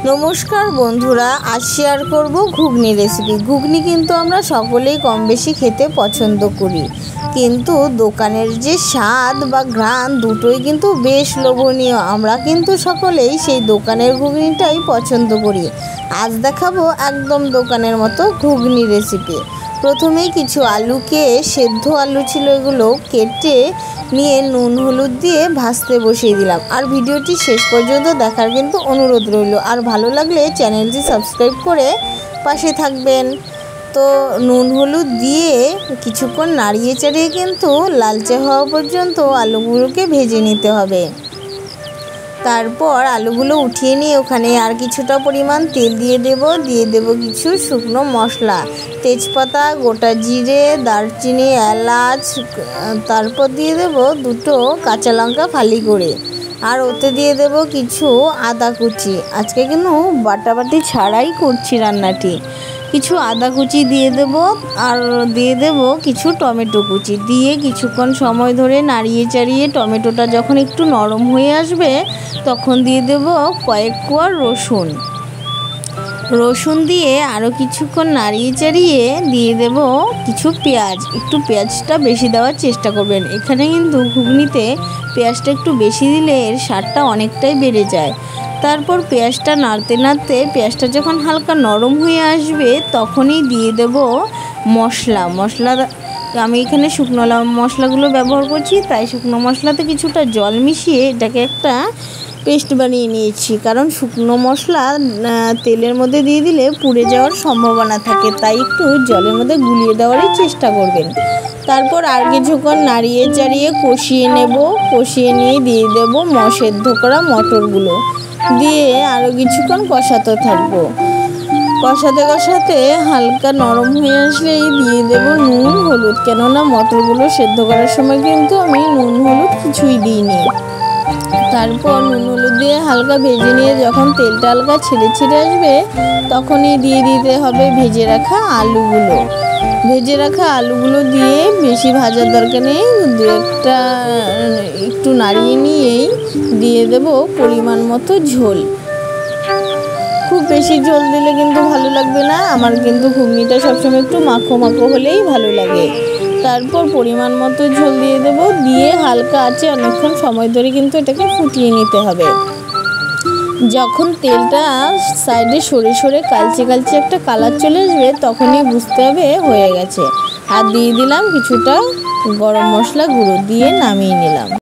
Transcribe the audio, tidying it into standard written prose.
नमस्कार बंधुरा आज शेयर करब घुगनी रेसिपि। घुगनी किन्तु आमरा सकलेई कम बेशी खेते पछंद करी, किन्तु दोकानेर जे स्वाद बा घ्राण दुटोई किन्तु बेश लोभनीय। आमरा किन्तु सकलेई सेई दोकानेर घुगनिटाई पछंद करी। आज देखाबो एकदम दोकानेर मतो घुगनी रेसिपि। प्रथमेई किछु आलूके सेদ্ধ आलू छिलो एगुलो केटे निये नुन हलुद दिए भाजते बसिए दिलाम। और भिडियोटी शेष पर्यन्त देखार किन्तु अनुरोध रइल। और भालो लागले चैनलटी सबस्क्राइब करे पाशे थाकबेन। तो नुन हलुद दिए किछुक्षण नाड़िए चाड़िए किन्तु लालचे हওয়া पर्यन्त आलूगुलोके भेजे निते हबे। तारपर आलूगुलो उठिए निये ओखाने आर किछुटा परिमाण तेल दिए देब किछु शुकनो मशला, तेजपाता, गोटा जिरे, दारचिनी, एलाच, तारपर दिए देब दुटो काँचा लंका फाली करे। और ओते दिए देब किछु आदा कुचि। आजके किन्तु बाटाबाटी छाड़ाई करछि रान्नाटी। किछु आदा कुचि दिए देब और दिए देब किछु टमेटो कुचि दिए किछुक्षण समय धरे नाड़िए चाड़िए टमेटोटा जखन एकटु नरम हये आसबे तखन दिए देब कयेक कोया रसुन दिए आरो किछुक्षण नाड़िए चाड़िए दिए देब किछु पेঁয়াজ। एकटु पेঁয়াজটা बेशी देওয়ার चेष्टा करबेन। एखाने किन्तु घुगनिते पेঁয়াজটা एकटु बेशी दिले एर स्वादटा अनेकटाई बेड़े যায়। तारपर पेঁয়াজটা नाड़ते नाड़ते पेঁয়াজটা जखन हालका नरम हये आसबे तखनই दिए देब मशला। आमी एखाने शुकनो मशलागुलो व्यवहार करछि, ताई शुकनो मशलाते किछुटा जल मिशिए एटाके एकटा पेस्ट बानिয়ে নিয়েছি। कारण शुकनो मशला तेलेर मধ্যে দিয়ে দিলে পুড়ে যাওয়ার সম্ভাবনা থাকে, তাই একটু জলের মধ্যে গুলিয়ে দেওয়ারই চেষ্টা করবেন। তারপর আর কিছুক্ষণ নাড়িয়ে চাড়িয়ে কষিয়ে নেব। কষিয়ে নিয়ে দিয়ে দেব সেদ্ধ করা মটরগুলো দিয়ে আরও কিছুক্ষণ কষাতে থাকবো। কষাতে কষাতে হালকা নরম হয়ে আসলেই দিয়ে দেব নুন হলুদ, কেননা মটরগুলো সেদ্ধ করার সময় কিন্তু আমি নুন হলুদ কিছুই দিইনি। তারপর নুন হলুদ দিয়ে হালকা ভেজে নিয়ে যখন তেলটা হালকা ছেড়ে ছেড়ে আসবে তখনই দিয়ে দিতে হবে ভেজে রাখা আলুগুলো। ভেজে রাখা আলুগুলো দিয়ে বেশি ভাজার দরকার নেই, একটা একটু নাড়িয়ে নিয়েই দিয়ে দেব পরিমাণ মতো ঝোল। খুব বেশি ঝোল দিলে কিন্তু ভালো লাগবে না, আমার কিন্তু ঘুগনিটা সবসময় একটু মাখো মাখো হলেই ভালো লাগে। তারপর পরিমাণ মতো ঝোল দিয়ে দেব, দিয়ে হালকা আঁচে অনেকক্ষণ সময় ধরে কিন্তু এটাকে ফুটিয়ে নিতে হবে। যখন তেলটা সাইডে সরে সরে কালচে কালচে একটা কালার চলে আসবে তখনই বুঝতে হবে হয়ে গেছে। আর দিয়ে দিলাম কিছুটা গরম মশলা গুঁড়ো দিয়ে নামিয়ে নিলাম।